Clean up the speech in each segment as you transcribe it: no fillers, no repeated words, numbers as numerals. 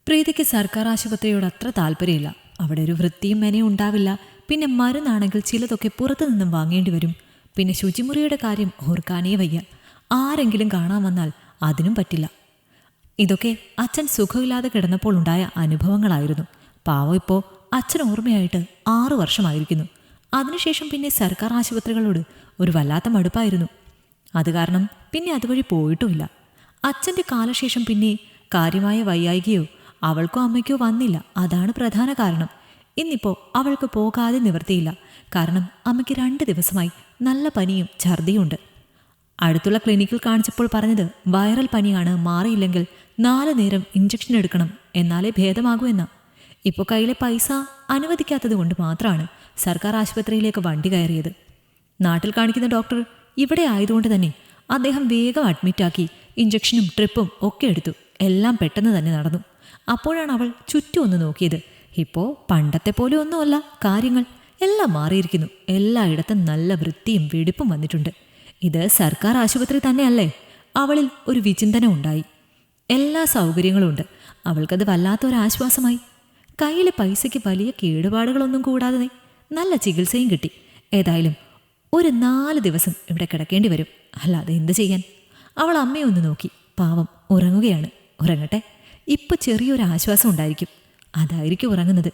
പ്രീതിക്ക് സർക്കാർ ആശുപത്രിയോട് അത്ര താല്പര്യമില്ല. അവിടെ ഒരു വൃത്തിയും മെനയും ഉണ്ടാവില്ല. പിന്നെ മരുന്നാണെങ്കിൽ ചിലതൊക്കെ പുറത്തു നിന്നും വാങ്ങേണ്ടി വരും. പിന്നെ ശുചിമുറിയുടെ കാര്യം ഓർക്കാനേ വയ്യ. ആരെങ്കിലും കാണാൻ വന്നാൽ അതിനും പറ്റില്ല. ഇതൊക്കെ അച്ഛൻ സുഖമില്ലാതെ കിടന്നപ്പോൾ ഉണ്ടായ അനുഭവങ്ങളായിരുന്നു. പാവം ഇപ്പോൾ അച്ഛൻ ഓർമ്മയായിട്ട് 6 വർഷമായിരിക്കുന്നു. അതിനുശേഷം പിന്നെ സർക്കാർ ആശുപത്രികളോട് ഒരു വല്ലാത്ത മടുപ്പായിരുന്നു. അത് കാരണം പിന്നെ അതുവഴി പോയിട്ടുമില്ല. അച്ഛൻ്റെ കാലശേഷം പിന്നെ കാര്യമായ വയ്യായികയോ അവൾക്കോ അമ്മയ്ക്കോ വന്നില്ല. അതാണ് പ്രധാന കാരണം. ഇന്നിപ്പോൾ അവൾക്ക് പോകാതെ നിവർത്തിയില്ല. കാരണം അമ്മയ്ക്ക് 2 ദിവസമായി നല്ല പനിയും ഛർദിയുമുണ്ട്. അടുത്തുള്ള ക്ലിനിക്കിൽ കാണിച്ചപ്പോൾ പറഞ്ഞത് വൈറൽ പനിയാണ്, മാറിയില്ലെങ്കിൽ 4 നേരം ഇഞ്ചക്ഷൻ എടുക്കണം, എന്നാലേ ഭേദമാകൂ എന്ന. ഇപ്പോൾ കയ്യിലെ പൈസ അനുവദിക്കാത്തത് കൊണ്ട് മാത്രമാണ് സർക്കാർ ആശുപത്രിയിലേക്ക് വണ്ടി കയറിയത്. നാട്ടിൽ കാണിക്കുന്ന ഡോക്ടർ ഇവിടെ ആയതുകൊണ്ട് തന്നെ അദ്ദേഹം വേഗം അഡ്മിറ്റാക്കി ഇഞ്ചക്ഷനും ട്രിപ്പും ഒക്കെ എടുത്തു. എല്ലാം പെട്ടെന്ന് തന്നെ നടന്നു. അപ്പോഴാണ് അവൾ ചുറ്റും ഒന്ന് നോക്കിയത്. ഇപ്പോൾ പണ്ടത്തെ പോലെ ഒന്നുമല്ല കാര്യങ്ങൾ. എല്ലാം മാറിയിരിക്കുന്നു. എല്ലായിടത്തും നല്ല വൃത്തിയും വെടിപ്പും വന്നിട്ടുണ്ട്. ഇത് സർക്കാർ ആശുപത്രി തന്നെയല്ലേ? അവളിൽ ഒരു വിചിന്തനം ഉണ്ടായി. എല്ലാ സൗകര്യങ്ങളും ഉണ്ട്. അവൾക്കത് വല്ലാത്തൊരാശ്വാസമായി. കയ്യിലെ പൈസയ്ക്ക് വലിയ കേടുപാടുകളൊന്നും കൂടാതെ നല്ല ചികിത്സയും കിട്ടി. ഏതായാലും ഒരു 4 ദിവസം ഇവിടെ കിടക്കേണ്ടി വരും. അല്ലാതെ എന്ത് ചെയ്യാൻ? അവൾ അമ്മയെ ഒന്ന് നോക്കി. പാവം ഉറങ്ങുകയാണ്. ഉറങ്ങട്ടെ. ഇപ്പം ചെറിയൊരു ആശ്വാസം ഉണ്ടായിരിക്കും. അതായിരിക്കും ഉറങ്ങുന്നത്.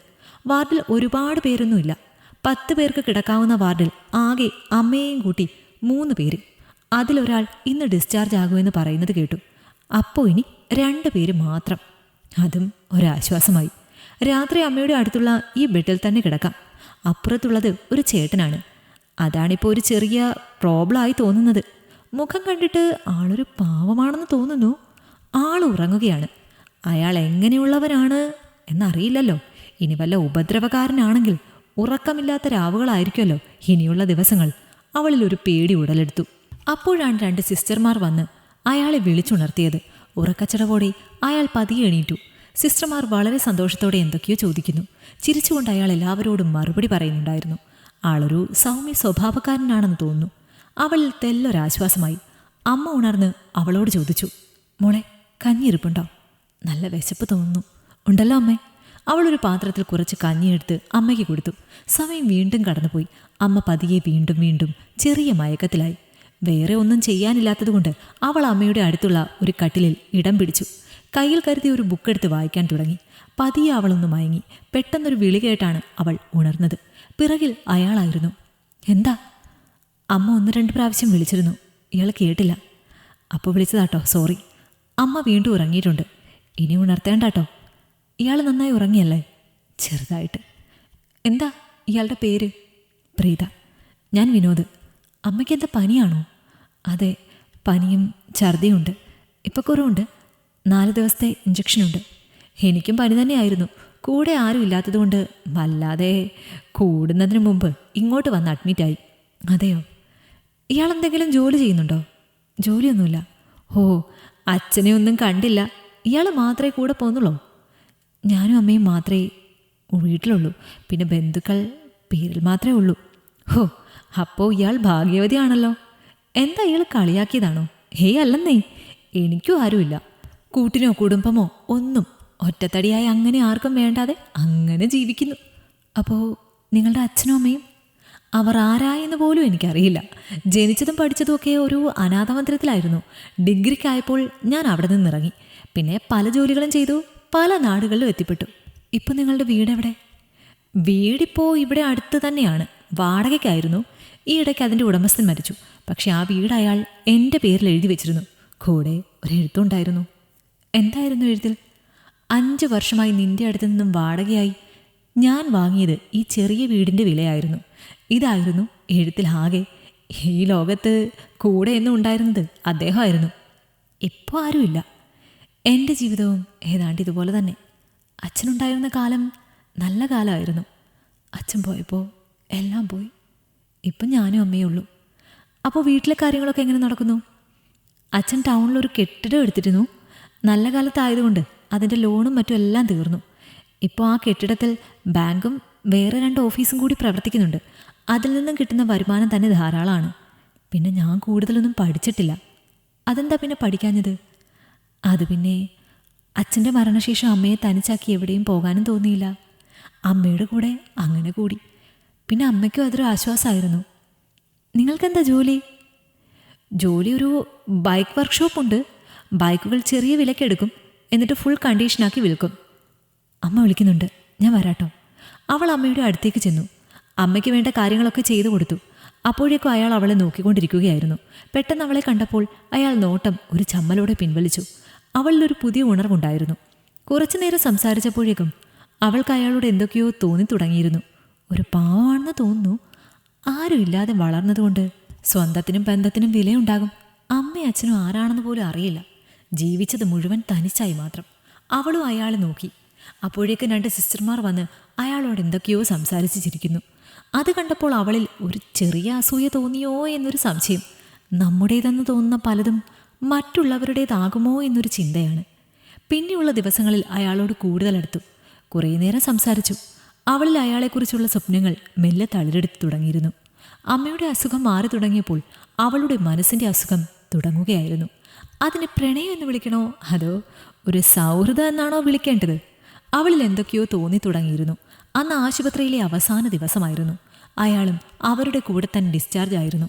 വാർഡിൽ ഒരുപാട് പേരൊന്നുമില്ല. 10 പേർക്ക് കിടക്കാവുന്ന വാർഡിൽ ആകെ അമ്മയെയും കൂട്ടി 3 പേര്. അതിലൊരാൾ ഇന്ന് ഡിസ്ചാർജ് ആകുമെന്ന് പറയുന്നത് കേട്ടു. അപ്പോൾ ഇനി 2 പേര് മാത്രം. അതും ഒരാശ്വാസമായി. രാത്രി അമ്മയുടെ അടുത്തുള്ള ഈ ബെഡിൽ തന്നെ കിടക്കാം. അപ്പുറത്തുള്ളത് ഒരു ചേട്ടനാണ്. അതാണിപ്പോൾ ഒരു ചെറിയ പ്രോബ്ലമായി തോന്നുന്നത്. മുഖം കണ്ടിട്ട് ആളൊരു പാവമാണെന്ന് തോന്നുന്നു. ആൾ ഉറങ്ങുകയാണ്. അയാൾ എങ്ങനെയുള്ളവനാണ് എന്നറിയില്ലല്ലോ. ഇനി വല്ല ഉപദ്രവകാരനാണെങ്കിൽ ഉറക്കമില്ലാത്ത രാവുകളായിരിക്കുമല്ലോ ഇനിയുള്ള ദിവസങ്ങൾ. അവളിൽ ഒരു പേടി ഉടലെടുത്തു. അപ്പോഴാണ് 2 സിസ്റ്റർമാർ വന്ന് അയാളെ വിളിച്ചുണർത്തിയത്. ഉറക്കച്ചടവോടെ അയാൾ പതിയെ എണീറ്റു. സിസ്റ്റർമാർ വളരെ സന്തോഷത്തോടെ എന്തൊക്കെയോ ചോദിക്കുന്നു. ചിരിച്ചുകൊണ്ട് അയാൾ എല്ലാവരോടും മറുപടി പറയുന്നുണ്ടായിരുന്നു. ആളൊരു സൗമ്യ സ്വഭാവക്കാരനാണെന്ന് തോന്നുന്നു. അവളിൽ തെല്ലൊരാശ്വാസമായി. അമ്മ ഉണർന്ന് അവളോട് ചോദിച്ചു, മോളെ കഞ്ഞിയിരിപ്പുണ്ടോ? നല്ല വിശപ്പ് തോന്നുന്നു. ഉണ്ടല്ലോ അമ്മേ. അവളൊരു പാത്രത്തിൽ കുറച്ച് കഞ്ഞിയെടുത്ത് അമ്മയ്ക്ക് കൊടുത്തു. സമയം വീണ്ടും കടന്നുപോയി. അമ്മ പതിയെ വീണ്ടും വീണ്ടും ചെറിയ മയക്കത്തിലായി. വേറെ ഒന്നും ചെയ്യാനില്ലാത്തതുകൊണ്ട് അവൾ അമ്മയുടെ അടുത്തുള്ള ഒരു കട്ടിലിൽ ഇടം പിടിച്ചു. കയ്യിൽ കരുതി ഒരു ബുക്കെടുത്ത് വായിക്കാൻ തുടങ്ങി. പതിയെ അവളൊന്ന് മയങ്ങി. പെട്ടെന്നൊരു വിളി കേട്ടാണ് അവൾ ഉണർന്നത്. പിറകിൽ അയാളായിരുന്നു. എന്താ? അമ്മ 1-2 പ്രാവശ്യം വിളിച്ചിരുന്നു. ഇയാൾ കേട്ടില്ല. അപ്പോൾ വിളിച്ചതാട്ടോ, സോറി. അമ്മ വീണ്ടും ഉറങ്ങിയിട്ടുണ്ട്. ഇനി ഉണർത്തേണ്ടാട്ടോ. ഇയാൾ നന്നായി ഉറങ്ങിയല്ലേ? ചെറുതായിട്ട്. എന്താ ഇയാളുടെ പേര്? പ്രീത. ഞാൻ വിനോദ്. അമ്മയ്ക്ക് എന്താ പനിയാണോ? അതെ, പനിയും ഛർദിയുണ്ട്. ഇപ്പം കുറവുണ്ട്. 4 ദിവസത്തെ ഇഞ്ചക്ഷനുണ്ട്. എനിക്കും പനി തന്നെയായിരുന്നു. കൂടെ ആരും ഇല്ലാത്തതുകൊണ്ട് വല്ലാതെ കൂടുന്നതിന് മുമ്പ് ഇങ്ങോട്ട് വന്ന് അഡ്മിറ്റായി. അതെയോ? ഇയാളെന്തെങ്കിലും ജോലി ചെയ്യുന്നുണ്ടോ? ജോലിയൊന്നുമില്ല. ഓ, അച്ഛനെ ഒന്നും കണ്ടില്ല. ഇയാൾ മാത്രമേ കൂടെ പോന്നുള്ളൂ? ഞാനും അമ്മയും മാത്രമേ വീട്ടിലുള്ളൂ. പിന്നെ ബന്ധുക്കൾ പേരിൽ മാത്രമേ ഉള്ളൂ. ഹോ, അപ്പോൾ ഇയാൾ ഭാഗ്യവതിയാണല്ലോ. എന്താ ഇയാൾ കളിയാക്കിയതാണോ? ഹേയ് അല്ലെന്നേ. എനിക്കും ആരുമില്ല. കൂട്ടിനോ കുടുംബമോ ഒന്നും. ഒറ്റത്തടിയായി അങ്ങനെ ആർക്കും വേണ്ടാതെ അങ്ങനെ ജീവിക്കുന്നു. അപ്പോൾ നിങ്ങളുടെ അച്ഛനും അമ്മയും? അവർ ആരായെന്ന് പോലും എനിക്കറിയില്ല. ജനിച്ചതും പഠിച്ചതും ഒക്കെ ഒരു അനാഥമന്ദിരത്തിലായിരുന്നു. ഡിഗ്രിക്കായപ്പോൾ ഞാൻ അവിടെ നിന്നിറങ്ങി. പിന്നെ പല ജോലികളും ചെയ്തു. പല നാടുകളിലും എത്തിപ്പെട്ടു. ഇപ്പോൾ നിങ്ങളുടെ വീടെവിടെ? വീടിപ്പോൾ ഇവിടെ അടുത്ത് തന്നെയാണ്. വാടകയ്ക്കായിരുന്നു. ഈ ഇടയ്ക്ക് അതിൻ്റെ ഉടമസ്ഥൻ മരിച്ചു. പക്ഷെ ആ വീട് അയാൾ എൻ്റെ പേരിൽ എഴുതി വെച്ചിരുന്നു. കൂടെ ഒരു എഴുത്തുണ്ടായിരുന്നു. എന്തായിരുന്നു എഴുത്തിൽ? 5 വർഷമായി നിൻ്റെ അടുത്ത് നിന്നും വാടകയായി ഞാൻ വാങ്ങിയത് ഈ ചെറിയ വീടിൻ്റെ വിലയായിരുന്നു. ഇതായിരുന്നു എഴുത്തിൽ ആകെ. ഈ ലോകത്ത് കൂടെ എന്നും ഉണ്ടായിരുന്നത് അദ്ദേഹമായിരുന്നു. ഇപ്പോൾ ആരുമില്ല. എൻ്റെ ജീവിതവും ഏതാണ്ട് ഇതുപോലെ തന്നെ. അച്ഛനുണ്ടായിരുന്ന കാലം നല്ല കാലമായിരുന്നു. അച്ഛൻ പോയപ്പോൾ എല്ലാം പോയി. ഇപ്പം ഞാനും അമ്മയേ ഉള്ളൂ. അപ്പോൾ വീട്ടിലെ കാര്യങ്ങളൊക്കെ എങ്ങനെ നടക്കുന്നു? അച്ഛൻ ടൗണിലൊരു കെട്ടിടം എടുത്തിരുന്നു. നല്ല കാലത്തായതുകൊണ്ട് അതിൻ്റെ ലോണും മറ്റും എല്ലാം തീർന്നു. ഇപ്പോൾ ആ കെട്ടിടത്തിൽ ബാങ്കും വേറെ 2 ഓഫീസും കൂടി പ്രവർത്തിക്കുന്നുണ്ട്. അതിൽ നിന്നും കിട്ടുന്ന വരുമാനം തന്നെ ധാരാളമാണ്. പിന്നെ ഞാൻ കൂടുതലൊന്നും പഠിച്ചിട്ടില്ല. അതെന്താ പിന്നെ പഠിക്കാഞ്ഞത്? അത് പിന്നെ അച്ഛൻ്റെ മരണശേഷം അമ്മയെ തനിച്ചാക്കി എവിടെയും പോകാനും തോന്നിയില്ല. അമ്മയുടെ കൂടെ അങ്ങനെ കൂടി. പിന്നെ അമ്മയ്ക്കും അതൊരു ആശ്വാസമായിരുന്നു. നിങ്ങൾക്കെന്താ ജോലി? ജോലി ഒരു ബൈക്ക് വർക്ക്ഷോപ്പുണ്ട്. ബൈക്കുകൾ ചെറിയ വിലക്കെടുക്കും, എന്നിട്ട് ഫുൾ കണ്ടീഷനാക്കി വിൽക്കും. അമ്മ വിളിക്കുന്നുണ്ട്, ഞാൻ വരാട്ടോ. അവൾ അമ്മയുടെ അടുത്തേക്ക് ചെന്നു. അമ്മയ്ക്ക് വേണ്ട കാര്യങ്ങളൊക്കെ ചെയ്തു കൊടുത്തു. അപ്പോഴേക്കും അയാൾ അവളെ നോക്കിക്കൊണ്ടിരിക്കുകയായിരുന്നു. പെട്ടെന്ന് അവളെ കണ്ടപ്പോൾ അയാൾ നോട്ടം ഒരു ചമ്മലോടെ പിൻവലിച്ചു. അവളിലൊരു പുതിയ ഉണർവുണ്ടായിരുന്നു. കുറച്ചു നേരം സംസാരിച്ചപ്പോഴേക്കും അവൾക്ക് അയാളോട് എന്തൊക്കെയോ തോന്നി തുടങ്ങിയിരുന്നു. ഒരു പാവാണെന്ന് തോന്നുന്നു. ആരും ഇല്ലാതെ വളർന്നതുകൊണ്ട് സ്വന്തത്തിനും ബന്ധത്തിനും വിലയുണ്ടാകും. അമ്മയും അച്ഛനും ആരാണെന്ന് പോലും അറിയില്ല. ജീവിച്ചത് മുഴുവൻ തനിച്ചായി മാത്രം. അവളും അയാളെ നോക്കി. അപ്പോഴേക്കും 2 സിസ്റ്റർമാർ വന്ന് അയാളോട് എന്തൊക്കെയോ സംസാരിച്ച് ചിരിക്കുന്നു. അത് കണ്ടപ്പോൾ അവളിൽ ഒരു ചെറിയ അസൂയ തോന്നിയോ എന്നൊരു സംശയം. നമ്മുടേതെന്ന് തോന്നുന്ന പലതും മറ്റുള്ളവരുടേതാകുമോ എന്നൊരു ചിന്തയാണ്. പിന്നെയുള്ള ദിവസങ്ങളിൽ അയാളോട് കൂടുതലെടുത്തു. കുറേ നേരം സംസാരിച്ചു. അവളിൽ അയാളെക്കുറിച്ചുള്ള സ്വപ്നങ്ങൾ മെല്ലെ തളിരെടുത്ത് തുടങ്ങിയിരുന്നു. അമ്മയുടെ അസുഖം മാറി തുടങ്ങിയപ്പോൾ അവളുടെ മനസ്സിൻ്റെ അസുഖം തുടങ്ങുകയായിരുന്നു. അതിന് പ്രണയം എന്ന് വിളിക്കണോ അതോ ഒരു സൗഹൃദം എന്നാണോ വിളിക്കേണ്ടത്? അവളിൽ എന്തൊക്കെയോ തോന്നി തുടങ്ങിയിരുന്നു. അന്ന് ആശുപത്രിയിലെ അവസാന ദിവസമായിരുന്നു. അയാളും അവരുടെ കൂടെ തന്നെ ഡിസ്ചാർജ് ആയിരുന്നു.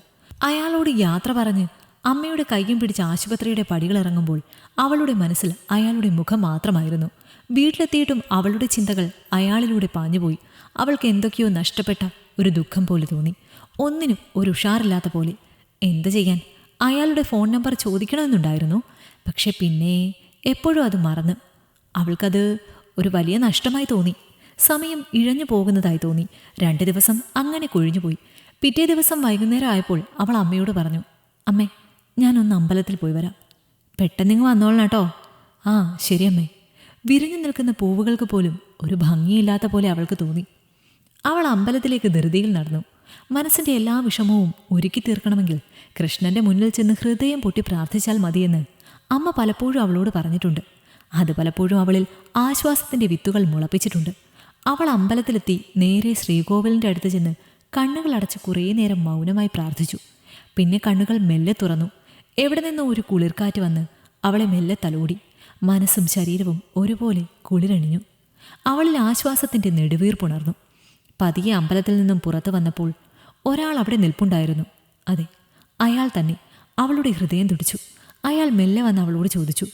അയാളോട് യാത്ര പറഞ്ഞ് അമ്മയുടെ കൈയും പിടിച്ച് ആശുപത്രിയുടെ പടികളിറങ്ങുമ്പോൾ അവളുടെ മനസ്സിൽ അയാളുടെ മുഖം മാത്രമായിരുന്നു. വീട്ടിലെത്തിയിട്ടും അവളുടെ ചിന്തകൾ അയാളിലൂടെ പാഞ്ഞുപോയി. അവൾക്ക് എന്തൊക്കെയോ നഷ്ടപ്പെട്ട ഒരു ദുഃഖം പോലെ തോന്നി. ഒന്നിനും ഒരു ഉഷാറില്ലാത്ത പോലെ. എന്തു ചെയ്യാൻ? അയാളുടെ ഫോൺ നമ്പർ ചോദിക്കണമെന്നുണ്ടായിരുന്നു. പക്ഷെ പിന്നെ എപ്പോഴും അത് മറന്ന്. അവൾക്കത് ഒരു വലിയ നഷ്ടമായി തോന്നി. സമയം ഇഴഞ്ഞു പോകുന്നതായി തോന്നി. 2 ദിവസം അങ്ങനെ കൊഴിഞ്ഞുപോയി. പിറ്റേ ദിവസം വൈകുന്നേരം ആയപ്പോൾ അവൾ അമ്മയോട് പറഞ്ഞു, അമ്മേ, ഞാനൊന്ന് അമ്പലത്തിൽ പോയി വരാം. പെട്ടെന്നിങ്ങ് വന്നോളണം കേട്ടോ. ആ ശരി അമ്മേ. വിരിഞ്ഞു നിൽക്കുന്ന പൂവുകൾക്ക് പോലും ഒരു ഭംഗിയില്ലാത്ത പോലെ അവൾക്ക് തോന്നി. അവൾ അമ്പലത്തിലേക്ക് ധൃതിയിൽ നടന്നു. മനസ്സിൻ്റെ എല്ലാ വിഷമവും ഒരുക്കി തീർക്കണമെങ്കിൽ കൃഷ്ണൻ്റെ മുന്നിൽ ചെന്ന് ഹൃദയം പൊട്ടി പ്രാർത്ഥിച്ചാൽ മതിയെന്ന് അമ്മ പലപ്പോഴും അവളോട് പറഞ്ഞിട്ടുണ്ട്. അത് പലപ്പോഴും അവളിൽ ആശ്വാസത്തിൻ്റെ വിത്തുകൾ മുളപ്പിച്ചിട്ടുണ്ട്. അവൾ അമ്പലത്തിലെത്തി നേരെ ശ്രീകോവിലിൻ്റെ അടുത്ത് ചെന്ന് കണ്ണുകൾ അടച്ച് കുറേ നേരം മൗനമായി പ്രാർത്ഥിച്ചു. പിന്നെ കണ്ണുകൾ മെല്ലെ തുറന്നു. എവിടെ നിന്നോ ഒരു കുളിർക്കാറ്റ് വന്ന് അവളെ മെല്ലെ തലോടി. മനസ്സും ശരീരവും ഒരുപോലെ കുളിരണിഞ്ഞു. അവളിൽ ആശ്വാസത്തിൻ്റെ നെടുവീർപ്പുണർന്നു. പതിയെ അമ്പലത്തിൽ നിന്നും പുറത്തു വന്നപ്പോൾ ഒരാൾ അവിടെ നിൽപ്പുണ്ടായിരുന്നു. അതെ, അയാൾ തന്നെ. അവളുടെ ഹൃദയം തുടിച്ചു. അയാൾ മെല്ലെ വന്ന് അവളോട് ചോദിച്ചു,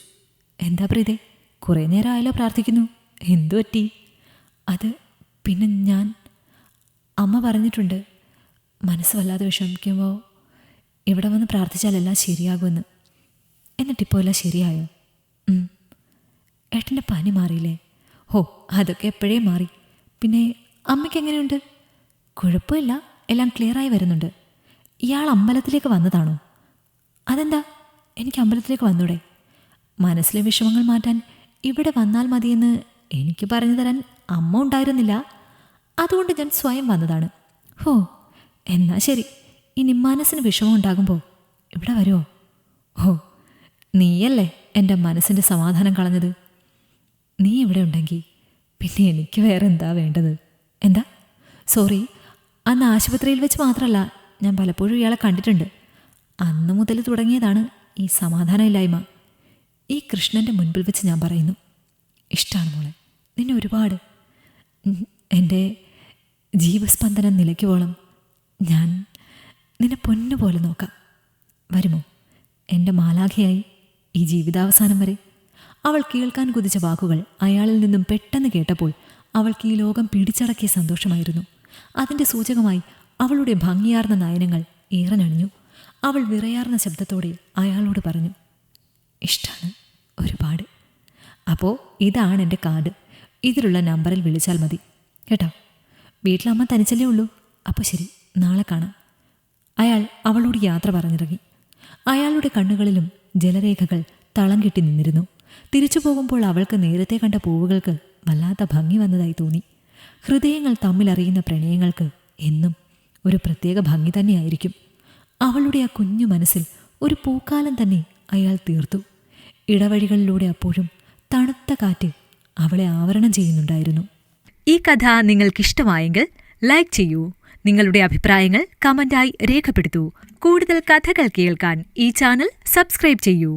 എന്താ പ്രീതേ, കുറേ നേരമായല്ലോ പ്രാർത്ഥിക്കുന്നു, എന്തു പറ്റി? അത് പിന്നെ ഞാൻ, അമ്മ പറഞ്ഞിട്ടുണ്ട് മനസ്സ് വല്ലാതെ വിഷമിക്കുമ്പോൾ ഇവിടെ വന്ന് പ്രാർത്ഥിച്ചാലെല്ലാം ശരിയാകുമെന്ന്. എന്നിട്ടിപ്പോൾ എല്ലാം ശരിയായോ? ഏട്ടൻ്റെ പനി മാറിയില്ലേ? ഹോ, അതൊക്കെ എപ്പോഴേ മാറി. പിന്നെ അമ്മയ്ക്ക് എങ്ങനെയുണ്ട്? കുഴപ്പമില്ല, എല്ലാം ക്ലിയറായി വരുന്നുണ്ട്. ഇയാൾ അമ്പലത്തിലേക്ക് വന്നതാണോ? അതെന്താ, എനിക്ക് അമ്പലത്തിലേക്ക് വന്നൂടെ? മനസ്സിലെ വിഷമങ്ങൾ മാറ്റാൻ ഇവിടെ വന്നാൽ മതിയെന്ന് എനിക്ക് പറഞ്ഞു തരാൻ അമ്മ ഉണ്ടായിരുന്നില്ല. അതുകൊണ്ട് ഞാൻ സ്വയം വന്നതാണ്. ഹോ, എന്നാ ശരി. ഇനി മനസ്സിന് വിഷമം ഉണ്ടാകുമ്പോൾ ഇവിടെ വരുമോ? ഹോ, നീയല്ലേ എൻ്റെ മനസ്സിൻ്റെ സമാധാനം കളഞ്ഞത്. നീ ഇവിടെ ഉണ്ടെങ്കിൽ പിന്നെ എനിക്ക് വേറെ എന്താ വേണ്ടത്? എന്താ? സോറി, അന്ന് ആശുപത്രിയിൽ വെച്ച് മാത്രമല്ല, ഞാൻ പലപ്പോഴും ഇയാളെ കണ്ടിട്ടുണ്ട്. അന്ന് മുതൽ തുടങ്ങിയതാണ് ഈ സമാധാനമില്ലായ്മ. ഈ കൃഷ്ണൻ്റെ മുൻപിൽ വെച്ച് ഞാൻ പറയുന്നു, ഇഷ്ടമാണ് മോളെ, നിന്നെ ഒരുപാട്. എൻ്റെ ജീവസ്പന്ദനം നിലയ്ക്കുവോളം ഞാൻ നിന്നെ പൊന്നുപോലെ നോക്കാം. വരുമോ എൻ്റെ മാലാഖയായി ഈ ജീവിതാവസാനം വരെ? അവൾ കേൾക്കാൻ കുതിച്ച വാക്കുകൾ അയാളിൽ നിന്നും പെട്ടെന്ന് കേട്ടപ്പോൾ അവൾക്ക് ഈ ലോകം പിടിച്ചടക്കിയ സന്തോഷമായിരുന്നു. അതിൻ്റെ സൂചകമായി അവളുടെ ഭംഗിയാർന്ന നയനങ്ങൾ ഈറനണിഞ്ഞു. അവൾ വിറയാർന്ന ശബ്ദത്തോടെ അയാളോട് പറഞ്ഞു, ഇഷ്ടമാണ് ഒരുപാട്. അപ്പോൾ ഇതാണ് എൻ്റെ കാർഡ്. ഇതിലുള്ള നമ്പറിൽ വിളിച്ചാൽ മതി കേട്ടോ. വീട്ടിലമ്മ തനിച്ചല്ലേ ഉള്ളൂ. അപ്പോൾ ശരി, നാളെ കാണാം. അയാൾ അവളോട് യാത്ര പറഞ്ഞിറങ്ങി. അയാളുടെ കണ്ണുകളിലും ജലരേഖകൾ തളം കെട്ടി നിന്നിരുന്നു. തിരിച്ചു പോകുമ്പോൾ അവൾക്ക് നേരത്തെ കണ്ട പൂവുകൾക്ക് വല്ലാത്ത ഭംഗി വന്നതായി തോന്നി. ഹൃദയങ്ങൾ തമ്മിലറിയുന്ന പ്രണയങ്ങൾക്ക് എന്നും ഒരു പ്രത്യേക ഭംഗി തന്നെയായിരിക്കും. അവളുടെ ആ കുഞ്ഞു മനസ്സിൽ ഒരു പൂക്കാലം തന്നെ അയാൾ തീർത്തു. ഇടവഴികളിലൂടെ അപ്പോഴും തണുത്ത കാറ്റ് അവളെ ആവരണം ചെയ്യുന്നുണ്ടായിരുന്നു. ഈ കഥ നിങ്ങൾക്കിഷ്ടമായെങ്കിൽ ലൈക്ക് ചെയ്യൂ. നിങ്ങളുടെ അഭിപ്രായങ്ങൾ കമന്റായി രേഖപ്പെടുത്തൂ. കൂടുതൽ കഥകൾ കേൾക്കാൻ ഈ ചാനൽ സബ്സ്ക്രൈബ് ചെയ്യൂ.